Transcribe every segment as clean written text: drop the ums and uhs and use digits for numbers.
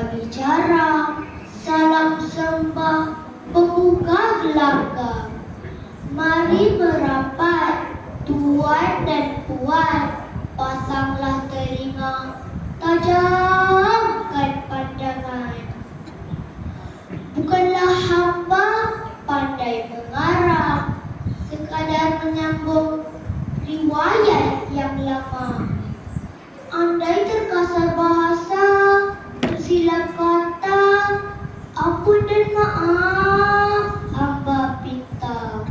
Mereka bicara, salam sembah, membuka gelagak. Mari merapat, tuan dan puan, pasanglah telinga, tajamkan pandangan. Bukanlah hamba pandai mengarang, sekadar menyambung riwayat yang lama. Andai terkasar bahasa, tersilap kata, ampun dan maaf, hamba pinta.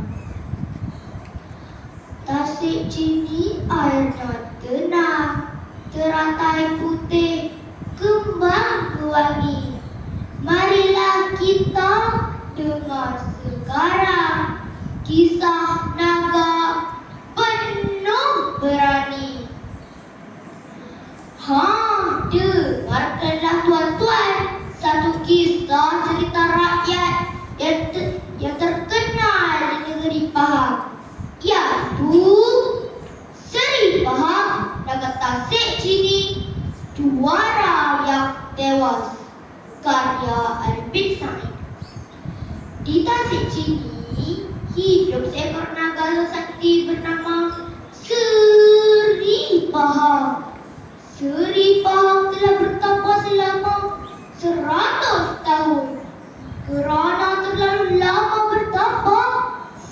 Tasik Chini airnya tenang, teratai putih, kembang pewangi. Marilah kita dengar sekarang kisah naga penuh berani. Dengarkanlah tuan-tuan, satu kisah cerita rakyat yang terkenal di negeri Pahang, iaitu Seri Pahang, naga Tasik Chini, juara yang tewas, karya Arifin Said. Di Tasik Chini hidup seekor naga sakti bernama Seri Pahang. Seri Pahang telah bertapa selama 100 tahun. Kerana terlalu lama bertapa,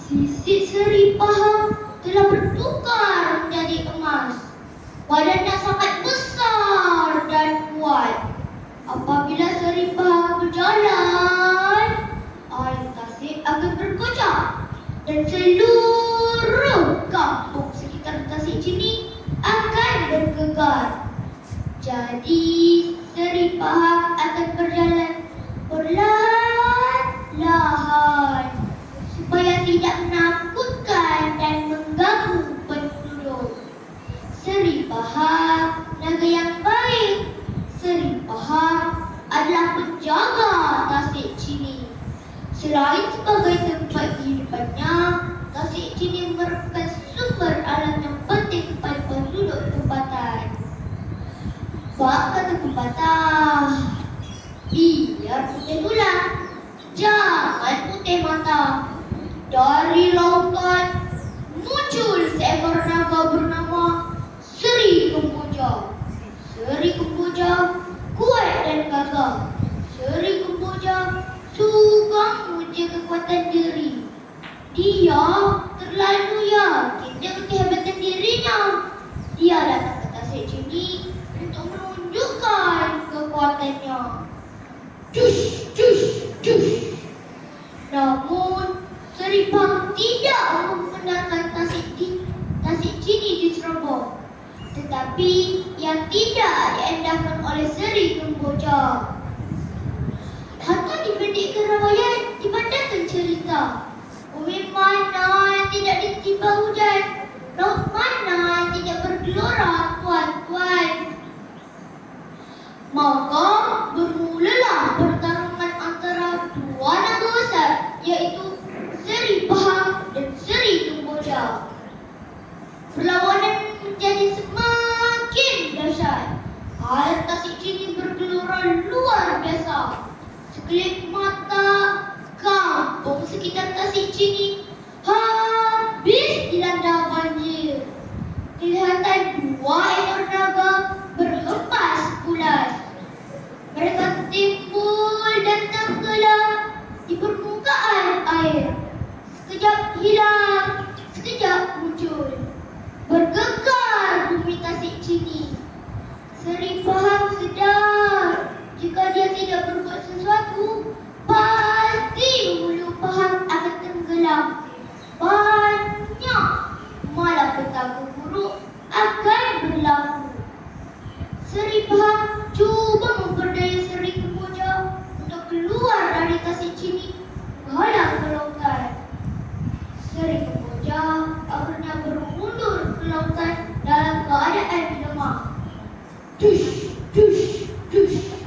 sisik Seri Pahang telah bertukar menjadi emas. Badannya sangat besar dan kuat. Apabila Seri Pahang berjalan, air Tasik akan berkocak dan seluruh kampung sekitar Tasik Chini akan bergegar. Jadi Seri Pahang akan berjalan perlahan-lahan supaya tidak menakutkan dan mengganggu penduduk. Seri Pahang, naga yang baik. Seri Pahang adalah penjaga Tasik Chini. Selain sebagai tempat kehidupannya, Tasik Chini merupakan sumber alam yang penting kepada penduduk tempatan. Bak kata pepatah, biar putih tulang, jangan putih mata. Dari lautan muncul seekor naga bernama Seri Kemboja. Seri Kemboja kuat dan gagah. Seri Kemboja suka menguji kekuatan diri. Dia terlalu yakin dengan kehebatan dirinya. Dia datang ke Tasik Chini untuk menunjukkan kekuatannya. Cush, cush, cush. Namun Seri Pahang tidak membenarkan Tasik Chini diserobot. Tetapi yang tidak diendahkan oleh Seri Kemboja. Harta dipendekkan riwayat, dipandangkan cerita. Bumi mana yang tidak ditimpa hujan, laut mana yang tidak bergelora, tuan-tuan. Maka bermulalah pertarungan antara dua naga besar, iaitu Seri Pahang dan Seri Kemboja. Perlawanan menjadi semakin dahsyat. Air Tasik Chini bergelora luar biasa. Sekelip mata, kampung sekitar Tasik Chini habis dilanda banjir. Kelihatan dua ekor naga berhempas pulas. Mereka timbul dan tenggelam di permukaan air. Sekejap hilang, sekejap muncul. Bergegar bumi Tasik Chini. Seri Pahang sedar jika dia tidak berbuat sesuatu, pasti hulu Pahang akan tenggelam. Banyak malapetaka buruk akan berlaku. Seri Pahang cuba memperdaya Seri Kemboja untuk keluar dari Tasik Chini menghalang ke lautan. Seri Kemboja akhirnya bermundur ke lautan dalam keadaan lemah. Tush, tush, tush.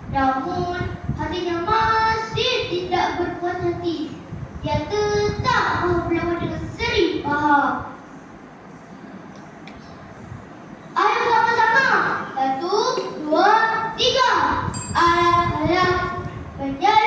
Namun hatinya masih tidak berpuas hati. Dia tetap mahu berlawan dengan Seri Pahang. Ayo sama-sama. 1, 2, 3. menjadi